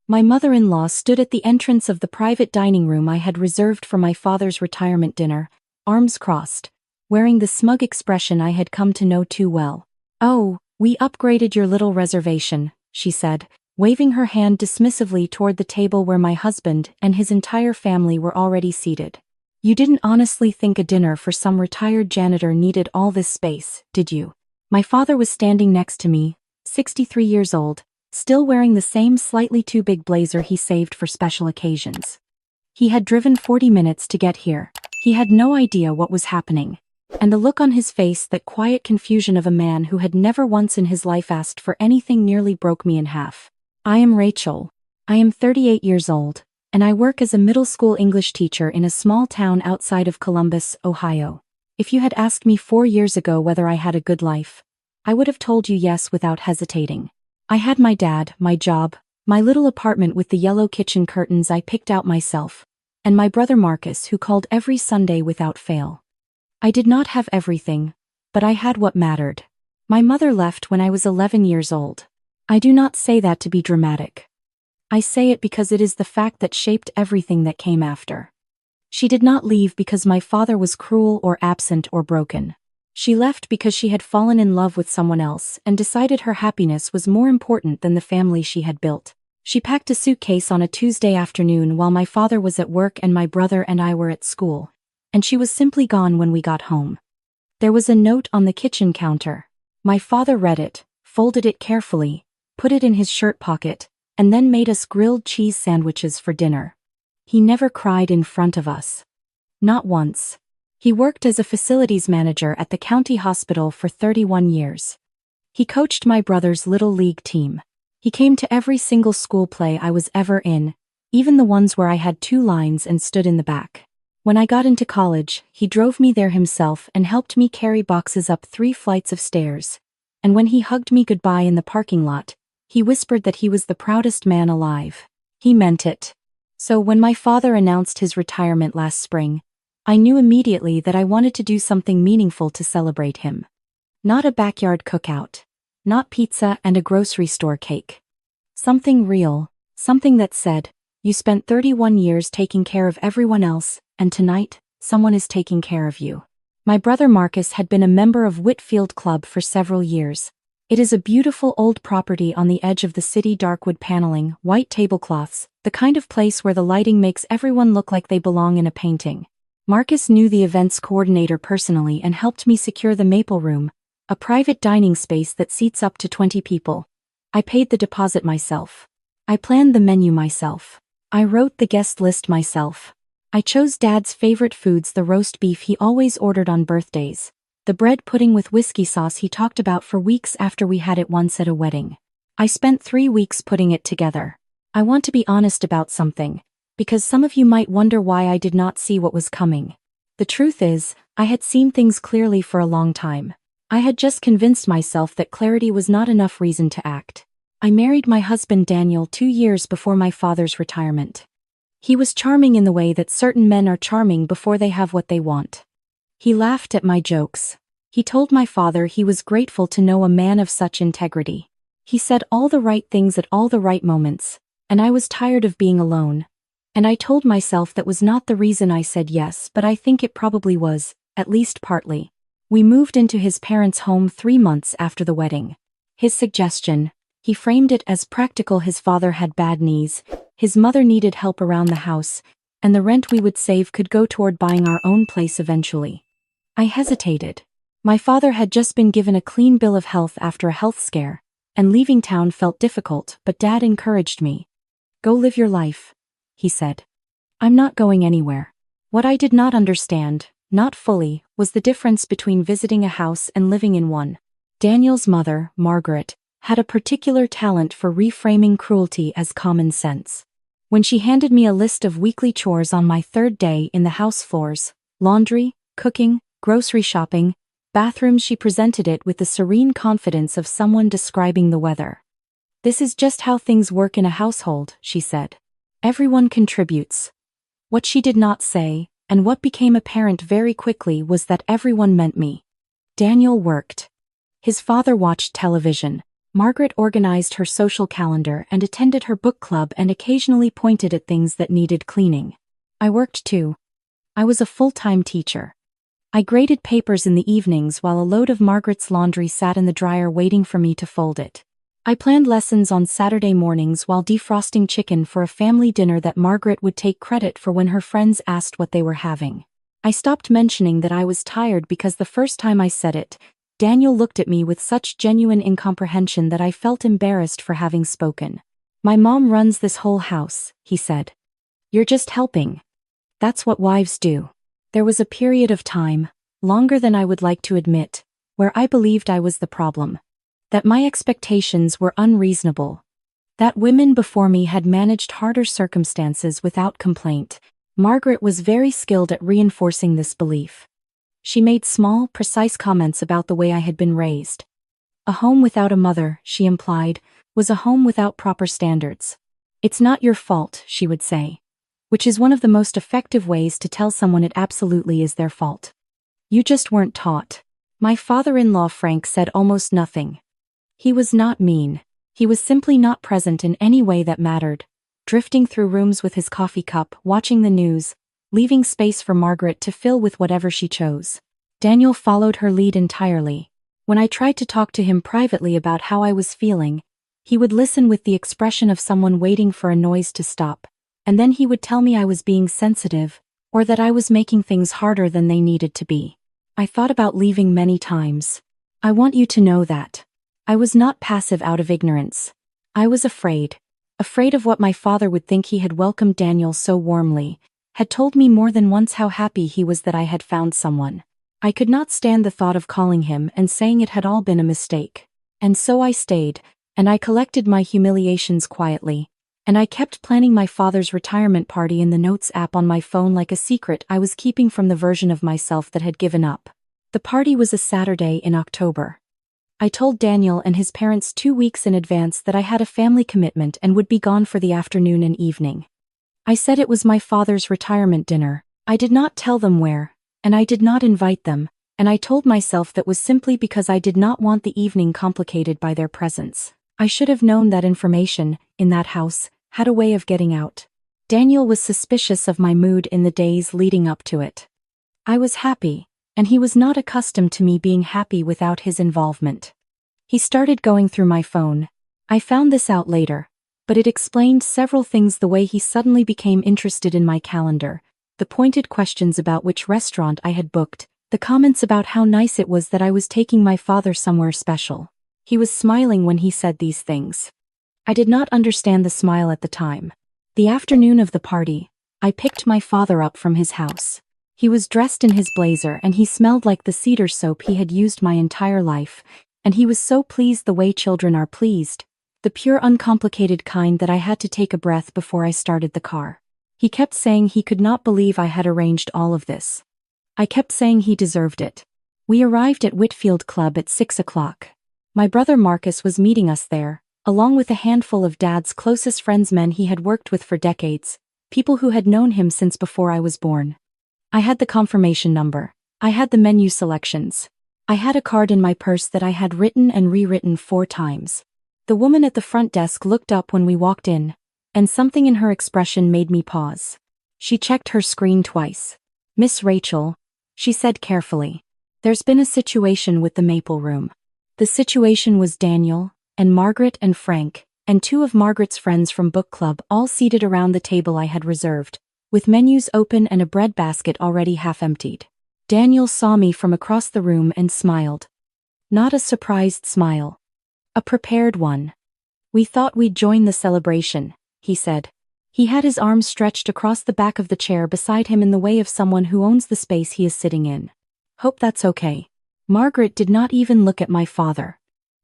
My mother-in-law stood at the entrance of the private dining room I had reserved for my father's retirement dinner, arms crossed, wearing the smug expression I had come to know too well. "Oh, we upgraded your little reservation," she said, waving her hand dismissively toward the table where my husband and his entire family were already seated. "You didn't honestly think a dinner for some retired janitor needed all this space, did you?" My father was standing next to me, 63 years old, still wearing the same slightly too big blazer he saved for special occasions. He had driven 40 minutes to get here. He had no idea what was happening. And the look on his face, that quiet confusion of a man who had never once in his life asked for anything, nearly broke me in half. "I am Rachel. I am 38 years old, and I work as a middle school English teacher in a small town outside of Columbus, Ohio. If you had asked me 4 years ago whether I had a good life, I would have told you yes without hesitating. I had my dad, my job, my little apartment with the yellow kitchen curtains I picked out myself, and my brother Marcus, who called every Sunday without fail. I did not have everything, but I had what mattered. My mother left when I was 11 years old. I do not say that to be dramatic. I say it because it is the fact that shaped everything that came after. She did not leave because my father was cruel or absent or broken. She left because she had fallen in love with someone else and decided her happiness was more important than the family she had built. She packed a suitcase on a Tuesday afternoon while my father was at work and my brother and I were at school, and she was simply gone when we got home. There was a note on the kitchen counter. My father read it, folded it carefully, put it in his shirt pocket, and then made us grilled cheese sandwiches for dinner. He never cried in front of us. Not once. He worked as a facilities manager at the county hospital for 31 years. He coached my brother's little league team. He came to every single school play I was ever in, even the ones where I had 2 lines and stood in the back. When I got into college, he drove me there himself and helped me carry boxes up 3 flights of stairs. And when he hugged me goodbye in the parking lot, he whispered that he was the proudest man alive. He meant it. So when my father announced his retirement last spring, I knew immediately that I wanted to do something meaningful to celebrate him. Not a backyard cookout. Not pizza and a grocery store cake. Something real, something that said, "You spent 31 years taking care of everyone else, and tonight, someone is taking care of you." My brother Marcus had been a member of Whitfield Club for several years. It is a beautiful old property on the edge of the city, dark wood paneling, white tablecloths, the kind of place where the lighting makes everyone look like they belong in a painting. Marcus knew the events coordinator personally and helped me secure the Maple Room, a private dining space that seats up to 20 people. I paid the deposit myself. I planned the menu myself. I wrote the guest list myself. I chose Dad's favorite foods, the roast beef he always ordered on birthdays, the bread pudding with whiskey sauce he talked about for weeks after we had it once at a wedding. I spent 3 weeks putting it together. I want to be honest about something, because some of you might wonder why I did not see what was coming. The truth is, I had seen things clearly for a long time. I had just convinced myself that clarity was not enough reason to act. I married my husband Daniel 2 years before my father's retirement. He was charming in the way that certain men are charming before they have what they want. He laughed at my jokes. He told my father he was grateful to know a man of such integrity. He said all the right things at all the right moments, and I was tired of being alone. And I told myself that was not the reason I said yes, but I think it probably was, at least partly. We moved into his parents' home 3 months after the wedding. His suggestion, he framed it as practical. His father had bad knees, his mother needed help around the house, and the rent we would save could go toward buying our own place eventually. I hesitated. My father had just been given a clean bill of health after a health scare, and leaving town felt difficult, but Dad encouraged me. "Go live your life," he said. "I'm not going anywhere." What I did not understand, not fully, was the difference between visiting a house and living in one. Daniel's mother, Margaret, had a particular talent for reframing cruelty as common sense. When she handed me a list of weekly chores on my 3rd day in the house floors, laundry, cooking, grocery shopping, bathrooms, she presented it with the serene confidence of someone describing the weather. "This is just how things work in a household," she said. "Everyone contributes." What she did not say, and what became apparent very quickly, was that everyone meant me. Daniel worked. His father watched television. Margaret organized her social calendar and attended her book club and occasionally pointed at things that needed cleaning. I worked too. I was a full-time teacher. I graded papers in the evenings while a load of Margaret's laundry sat in the dryer waiting for me to fold it. I planned lessons on Saturday mornings while defrosting chicken for a family dinner that Margaret would take credit for when her friends asked what they were having. I stopped mentioning that I was tired because the first time I said it, Daniel looked at me with such genuine incomprehension that I felt embarrassed for having spoken. "My mom runs this whole house," he said. "You're just helping. That's what wives do." There was a period of time, longer than I would like to admit, where I believed I was the problem. That my expectations were unreasonable. That women before me had managed harder circumstances without complaint. Margaret was very skilled at reinforcing this belief. She made small, precise comments about the way I had been raised. A home without a mother, she implied, was a home without proper standards. "It's not your fault," she would say. Which is one of the most effective ways to tell someone it absolutely is their fault. "You just weren't taught." My father-in-law Frank said almost nothing. He was not mean. He was simply not present in any way that mattered, drifting through rooms with his coffee cup, watching the news, leaving space for Margaret to fill with whatever she chose. Daniel followed her lead entirely. When I tried to talk to him privately about how I was feeling, he would listen with the expression of someone waiting for a noise to stop. And then he would tell me I was being sensitive, or that I was making things harder than they needed to be. I thought about leaving many times. I want you to know that. I was not passive out of ignorance. I was afraid. Afraid of what my father would think. He had welcomed Daniel so warmly, had told me more than once how happy he was that I had found someone. I could not stand the thought of calling him and saying it had all been a mistake. And so I stayed, and I collected my humiliations quietly. And I kept planning my father's retirement party in the Notes app on my phone like a secret I was keeping from the version of myself that had given up. The party was a Saturday in October. I told Daniel and his parents 2 weeks in advance that I had a family commitment and would be gone for the afternoon and evening. I said it was my father's retirement dinner. I did not tell them where, and I did not invite them, and I told myself that was simply because I did not want the evening complicated by their presence. I should have known that information, in that house, had a way of getting out. Daniel was suspicious of my mood in the days leading up to it. I was happy, and he was not accustomed to me being happy without his involvement. He started going through my phone. I found this out later, but it explained several things: the way he suddenly became interested in my calendar, the pointed questions about which restaurant I had booked, the comments about how nice it was that I was taking my father somewhere special. He was smiling when he said these things. I did not understand the smile at the time. The afternoon of the party, I picked my father up from his house. He was dressed in his blazer and he smelled like the cedar soap he had used my entire life, and he was so pleased the way children are pleased, the pure uncomplicated kind that I had to take a breath before I started the car. He kept saying he could not believe I had arranged all of this. I kept saying he deserved it. We arrived at Whitfield Club at 6 o'clock. My brother Marcus was meeting us there, along with a handful of Dad's closest friends, men he had worked with for decades, people who had known him since before I was born. I had the confirmation number. I had the menu selections. I had a card in my purse that I had written and rewritten 4 times. The woman at the front desk looked up when we walked in, and something in her expression made me pause. She checked her screen twice. "Miss Rachel," she said carefully, "there's been a situation with the Maple Room." The situation was Daniel, and Margaret and Frank, and 2 of Margaret's friends from book club, all seated around the table I had reserved, with menus open and a bread basket already half emptied. Daniel saw me from across the room and smiled. Not a surprised smile. A prepared one. "We thought we'd join the celebration," he said. He had his arms stretched across the back of the chair beside him in the way of someone who owns the space he is sitting in. "Hope that's okay." Margaret did not even look at my father.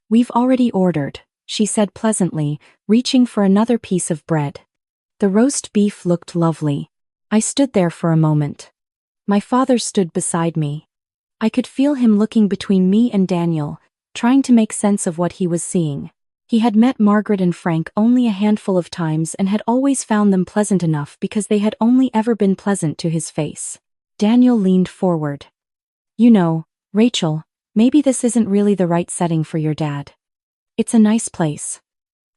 "We've already ordered," she said pleasantly, reaching for another piece of bread. The roast beef looked lovely. I stood there for a moment. My father stood beside me. I could feel him looking between me and Daniel, trying to make sense of what he was seeing. He had met Margaret and Frank only a handful of times and had always found them pleasant enough because they had only ever been pleasant to his face. Daniel leaned forward. "You know, Rachel, maybe this isn't really the right setting for your dad." It's a nice place.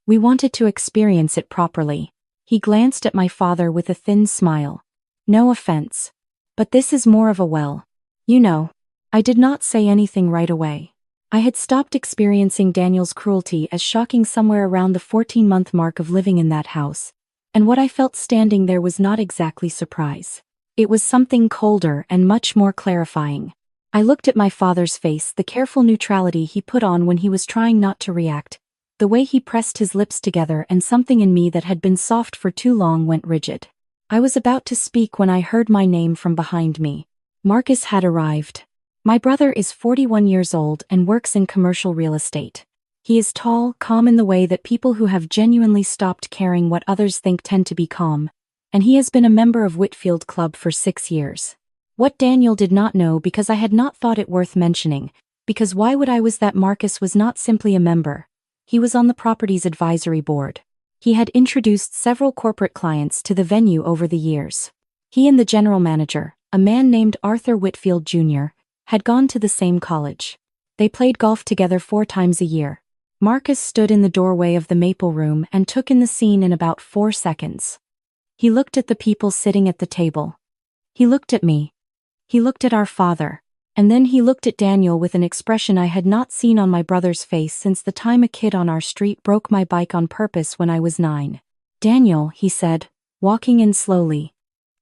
We wanted to experience it properly. He glanced at my father with a thin smile. No offense. But this is more of a well. You know. I did not say anything right away. I had stopped experiencing Daniel's cruelty as shocking somewhere around the 14-month mark of living in that house, and what I felt standing there was not exactly surprise. It was something colder and much more clarifying. I looked at my father's face, the careful neutrality he put on when he was trying not to react, the way he pressed his lips together, and something in me that had been soft for too long went rigid. I was about to speak when I heard my name from behind me. Marcus had arrived. My brother is 41 years old and works in commercial real estate. He is tall, calm in the way that people who have genuinely stopped caring what others think tend to be calm, and he has been a member of Whitfield Club for 6 years. What Daniel did not know, because I had not thought it worth mentioning, because why would I, was that Marcus was not simply a member. He was on the property's advisory board. He had introduced several corporate clients to the venue over the years. He and the general manager, a man named Arthur Whitfield Jr., had gone to the same college. They played golf together 4 times a year. Marcus stood in the doorway of the Maple Room and took in the scene in about 4 seconds. He looked at the people sitting at the table. He looked at me. He looked at our father. And then he looked at Daniel with an expression I had not seen on my brother's face since the time a kid on our street broke my bike on purpose when I was 9. "Daniel," he said, walking in slowly.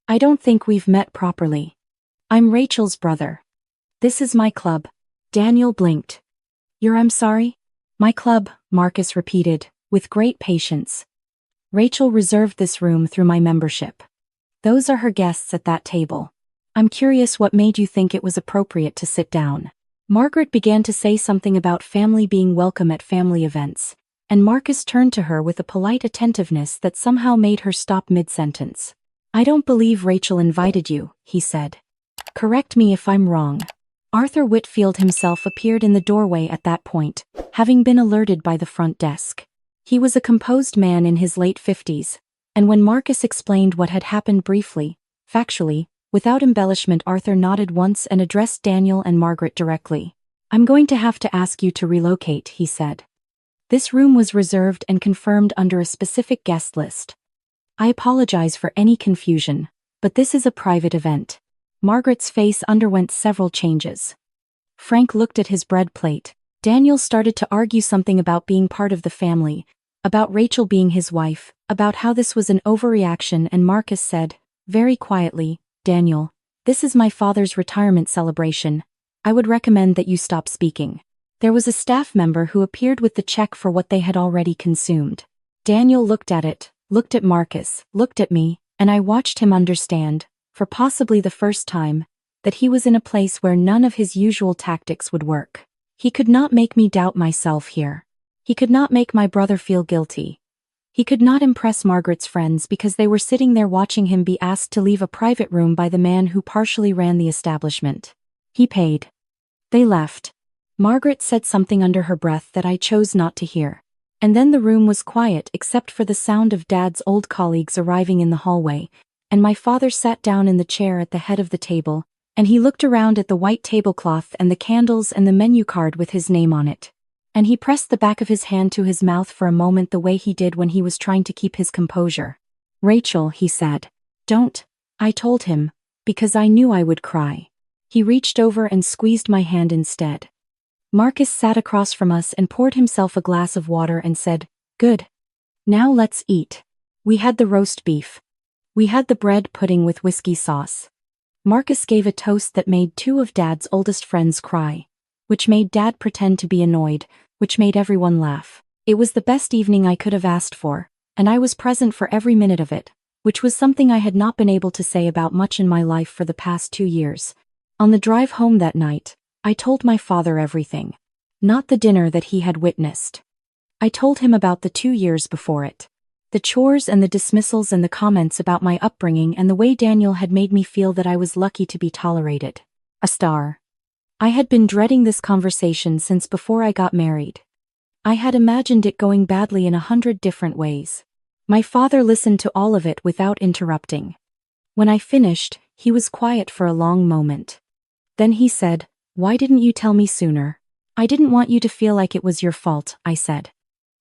"I don't think we've met properly. I'm Rachel's brother. This is my club." Daniel blinked. I'm sorry?" "My club," Marcus repeated, with great patience. "Rachel reserved this room through my membership. Those are her guests at that table. I'm curious what made you think it was appropriate to sit down." Margaret began to say something about family being welcome at family events, and Marcus turned to her with a polite attentiveness that somehow made her stop mid-sentence. "I don't believe Rachel invited you," he said. "Correct me if I'm wrong." Arthur Whitfield himself appeared in the doorway at that point, having been alerted by the front desk. He was a composed man in his late 50s, and when Marcus explained what had happened briefly, factually, without embellishment, Arthur nodded once and addressed Daniel and Margaret directly. "I'm going to have to ask you to relocate," he said. "This room was reserved and confirmed under a specific guest list. I apologize for any confusion, but this is a private event." Margaret's face underwent several changes. Frank looked at his bread plate. Daniel started to argue something about being part of the family, about Rachel being his wife, about how this was an overreaction, and Marcus said, very quietly, "Daniel, this is my father's retirement celebration. I would recommend that you stop speaking." There was a staff member who appeared with the check for what they had already consumed. Daniel looked at it, looked at Marcus, looked at me, and I watched him understand, for possibly the first time, that he was in a place where none of his usual tactics would work. He could not make me doubt myself here. He could not make my brother feel guilty. He could not impress Margaret's friends because they were sitting there watching him be asked to leave a private room by the man who partially ran the establishment. He paid. They left. Margaret said something under her breath that I chose not to hear. And then the room was quiet except for the sound of Dad's old colleagues arriving in the hallway, and my father sat down in the chair at the head of the table, and he looked around at the white tablecloth and the candles and the menu card with his name on it. And he pressed the back of his hand to his mouth for a moment, the way he did when he was trying to keep his composure. "Rachel," he said. "Don't," I told him, because I knew I would cry. He reached over and squeezed my hand instead. Marcus sat across from us and poured himself a glass of water and said, "Good. Now let's eat." We had the roast beef. We had the bread pudding with whiskey sauce. Marcus gave a toast that made 2 of Dad's oldest friends cry, which made Dad pretend to be annoyed, which made everyone laugh. It was the best evening I could have asked for, and I was present for every minute of it, which was something I had not been able to say about much in my life for the past 2 years. On the drive home that night, I told my father everything. Not the dinner that he had witnessed. I told him about the 2 years before it. The chores and the dismissals and the comments about my upbringing and the way Daniel had made me feel that I was lucky to be tolerated. A star. I had been dreading this conversation since before I got married. I had imagined it going badly in 100 different ways. My father listened to all of it without interrupting. When I finished, he was quiet for a long moment. Then he said, "Why didn't you tell me sooner?" I didn't want you to feel like it was your fault, I said.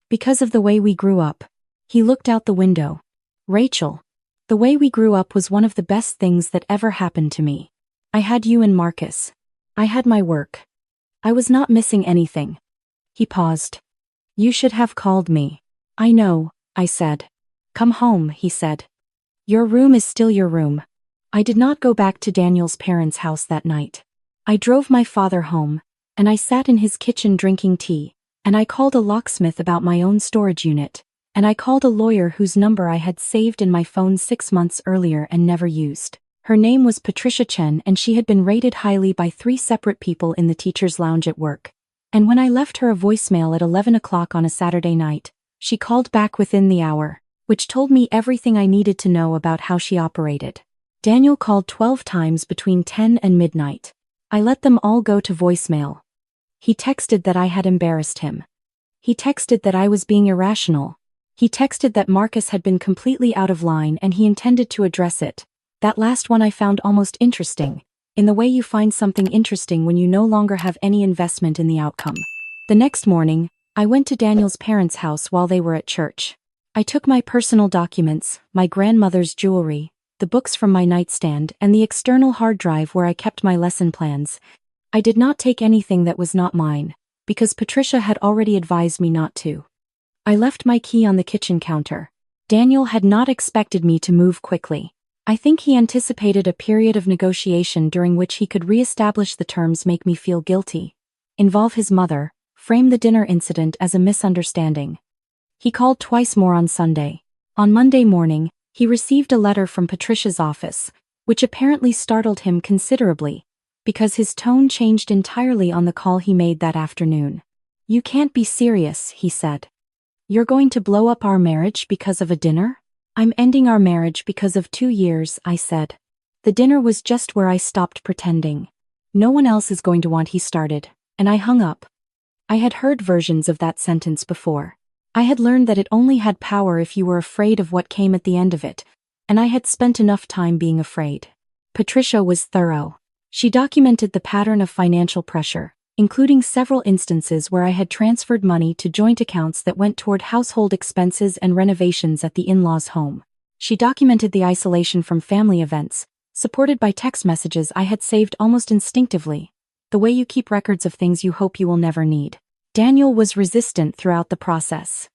Because of the way we grew up. He looked out the window. Rachel. The way we grew up was one of the best things that ever happened to me. I had you and Marcus. I had my work. I was not missing anything. He paused. You should have called me. I know, I said. Come home, he said. Your room is still your room. I did not go back to Daniel's parents' house that night. I drove my father home, and I sat in his kitchen drinking tea, and I called a locksmith about my own storage unit, and I called a lawyer whose number I had saved in my phone 6 months earlier and never used. Her name was Patricia Chen, and she had been rated highly by 3 separate people in the teacher's lounge at work. And when I left her a voicemail at 11 o'clock on a Saturday night, she called back within the hour, which told me everything I needed to know about how she operated. Daniel called 12 times between 10 and midnight. I let them all go to voicemail. He texted that I had embarrassed him. He texted that I was being irrational. He texted that Marcus had been completely out of line and he intended to address it. That last one I found almost interesting, in the way you find something interesting when you no longer have any investment in the outcome. The next morning, I went to Daniel's parents' house while they were at church. I took my personal documents, my grandmother's jewelry, the books from my nightstand, and the external hard drive where I kept my lesson plans. I did not take anything that was not mine, because Patricia had already advised me not to. I left my key on the kitchen counter. Daniel had not expected me to move quickly. I think he anticipated a period of negotiation during which he could re-establish the terms, make me feel guilty, involve his mother, frame the dinner incident as a misunderstanding. He called twice more on Sunday. On Monday morning, he received a letter from Patricia's office, which apparently startled him considerably, because his tone changed entirely on the call he made that afternoon. You can't be serious, he said. You're going to blow up our marriage because of a dinner? I'm ending our marriage because of 2 years, I said. The dinner was just where I stopped pretending. No one else is going to want, he started, and I hung up. I had heard versions of that sentence before. I had learned that it only had power if you were afraid of what came at the end of it, and I had spent enough time being afraid. Patricia was thorough. She documented the pattern of financial pressure, including several instances where I had transferred money to joint accounts that went toward household expenses and renovations at the in-laws' home. She documented the isolation from family events, supported by text messages I had saved almost instinctively, the way you keep records of things you hope you will never need. Daniel was resistant throughout the process.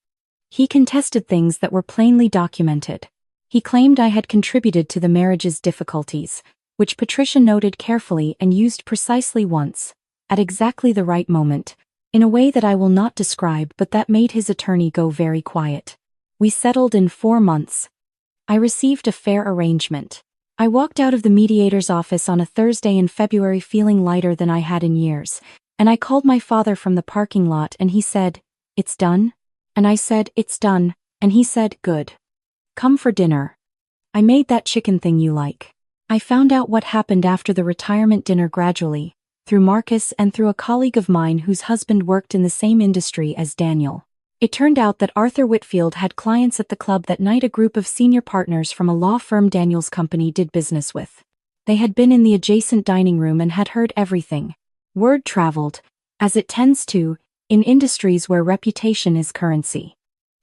He contested things that were plainly documented. He claimed I had contributed to the marriage's difficulties, which Patricia noted carefully and used precisely once, at exactly the right moment, in a way that I will not describe, but that made his attorney go very quiet. We settled in 4 months. I received a fair arrangement. I walked out of the mediator's office on a Thursday in February feeling lighter than I had in years, and I called my father from the parking lot and he said, "It's done?" And I said, "It's done," and he said, "Good. Come for dinner. I made that chicken thing you like." I found out what happened after the retirement dinner gradually, through Marcus and through a colleague of mine whose husband worked in the same industry as Daniel. It turned out that Arthur Whitfield had clients at the club that night, a group of senior partners from a law firm Daniel's company did business with. They had been in the adjacent dining room and had heard everything. Word traveled, as it tends to, in industries where reputation is currency.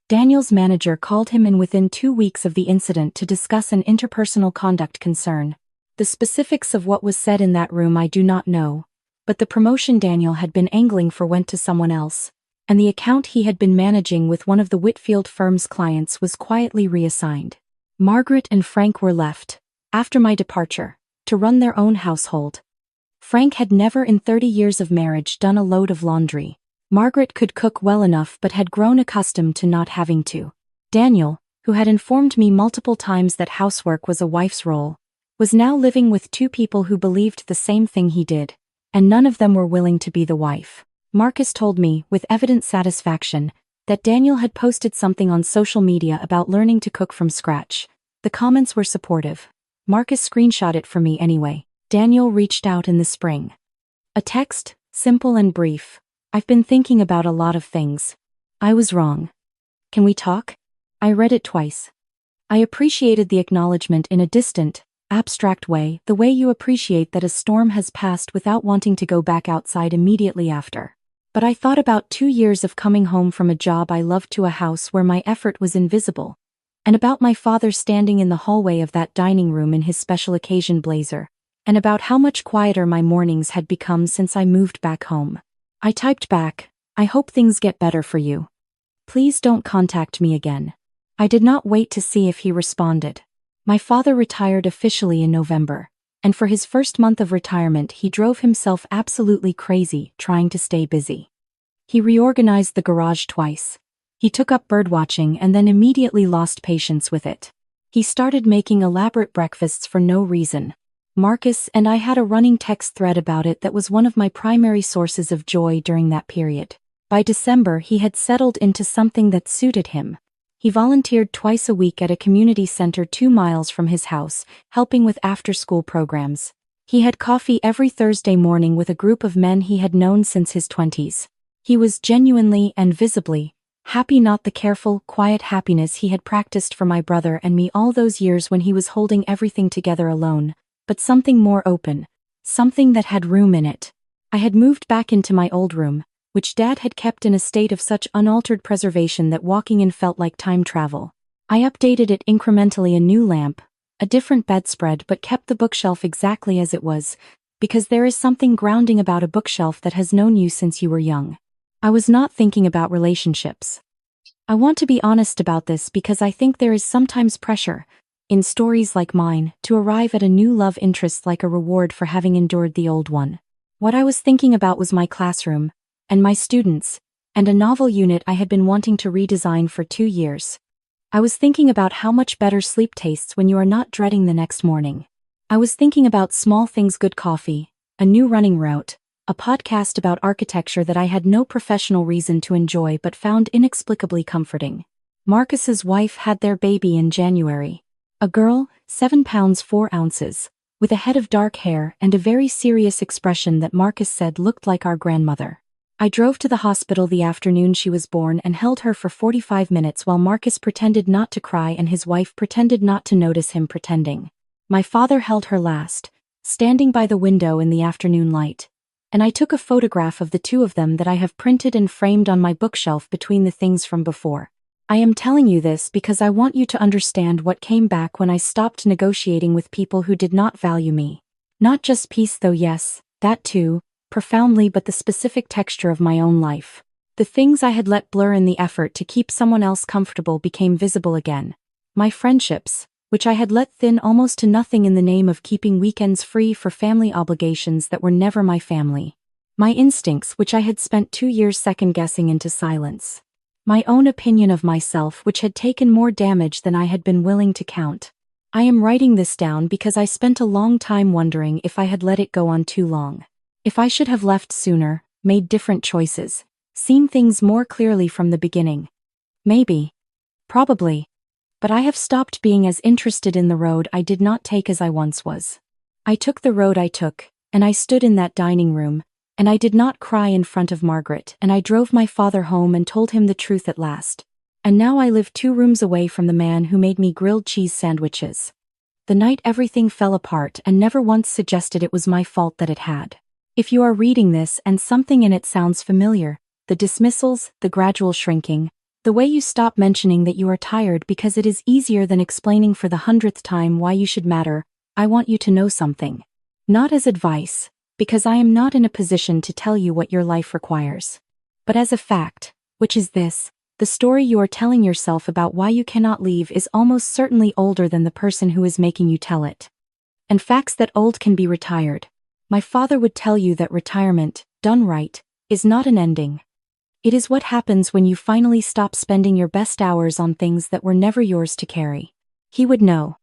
Daniel's manager called him in within 2 weeks of the incident to discuss an interpersonal conduct concern. The specifics of what was said in that room I do not know, but the promotion Daniel had been angling for went to someone else, and the account he had been managing with one of the Whitfield firm's clients was quietly reassigned. Margaret and Frank were left, after my departure, to run their own household. Frank had never in 30 years of marriage done a load of laundry. Margaret could cook well enough but had grown accustomed to not having to. Daniel, who had informed me multiple times that housework was a wife's role, was now living with 2 people who believed the same thing he did, and none of them were willing to be the wife. Marcus told me, with evident satisfaction, that Daniel had posted something on social media about learning to cook from scratch. The comments were supportive. Marcus screenshot it for me anyway. Daniel reached out in the spring. A text, simple and brief. "I've been thinking about a lot of things. I was wrong. Can we talk?" I read it twice. I appreciated the acknowledgement in a distant, abstract way, the way you appreciate that a storm has passed without wanting to go back outside immediately after. But I thought about 2 years of coming home from a job I loved to a house where my effort was invisible, and about my father standing in the hallway of that dining room in his special occasion blazer, and about how much quieter my mornings had become since I moved back home. I typed back, "I hope things get better for you. Please don't contact me again." I did not wait to see if he responded. My father retired officially in November, and for his first month of retirement he drove himself absolutely crazy trying to stay busy. He reorganized the garage twice. He took up birdwatching and then immediately lost patience with it. He started making elaborate breakfasts for no reason. Marcus and I had a running text thread about it that was one of my primary sources of joy during that period. By December, he had settled into something that suited him. He volunteered twice a week at a community center 2 miles from his house, helping with after-school programs. He had coffee every Thursday morning with a group of men he had known since his 20s. He was genuinely and visibly happy, not the careful, quiet happiness he had practiced for my brother and me all those years when he was holding everything together alone, but something more open, something that had room in it. I had moved back into my old room, which Dad had kept in a state of such unaltered preservation that walking in felt like time travel. I updated it incrementally, a new lamp, a different bedspread, but kept the bookshelf exactly as it was, because there is something grounding about a bookshelf that has known you since you were young. I was not thinking about relationships. I want to be honest about this because I think there is sometimes pressure, in stories like mine, to arrive at a new love interest like a reward for having endured the old one. What I was thinking about was my classroom, and my students, and a novel unit I had been wanting to redesign for 2 years. I was thinking about how much better sleep tastes when you are not dreading the next morning. I was thinking about small things: good coffee, a new running route, a podcast about architecture that I had no professional reason to enjoy but found inexplicably comforting. Marcus's wife had their baby in January. A girl, 7 pounds 4 ounces, with a head of dark hair and a very serious expression that Marcus said looked like our grandmother. I drove to the hospital the afternoon she was born and held her for 45 minutes while Marcus pretended not to cry and his wife pretended not to notice him pretending. My father held her last, standing by the window in the afternoon light, and I took a photograph of the two of them that I have printed and framed on my bookshelf between the things from before. I am telling you this because I want you to understand what came back when I stopped negotiating with people who did not value me. Not just peace, though, yes, that too, profoundly, but the specific texture of my own life. The things I had let blur in the effort to keep someone else comfortable became visible again. My friendships, which I had let thin almost to nothing in the name of keeping weekends free for family obligations that were never my family. My instincts, which I had spent 2 years second-guessing into silence. My own opinion of myself, which had taken more damage than I had been willing to count. I am writing this down because I spent a long time wondering if I had let it go on too long. If I should have left sooner, made different choices, seen things more clearly from the beginning. Maybe. Probably. But I have stopped being as interested in the road I did not take as I once was. I took the road I took, and I stood in that dining room, and I did not cry in front of Margaret, and I drove my father home and told him the truth at last. And now I live 2 rooms away from the man who made me grilled cheese sandwiches. The night everything fell apart and never once suggested it was my fault that it had. If you are reading this and something in it sounds familiar, the dismissals, the gradual shrinking, the way you stop mentioning that you are tired because it is easier than explaining for the 100th time why you should matter, I want you to know something. Not as advice, because I am not in a position to tell you what your life requires. But as a fact, which is this: the story you are telling yourself about why you cannot leave is almost certainly older than the person who is making you tell it. And facts that old can be retired. My father would tell you that retirement, done right, is not an ending. It is what happens when you finally stop spending your best hours on things that were never yours to carry. He would know.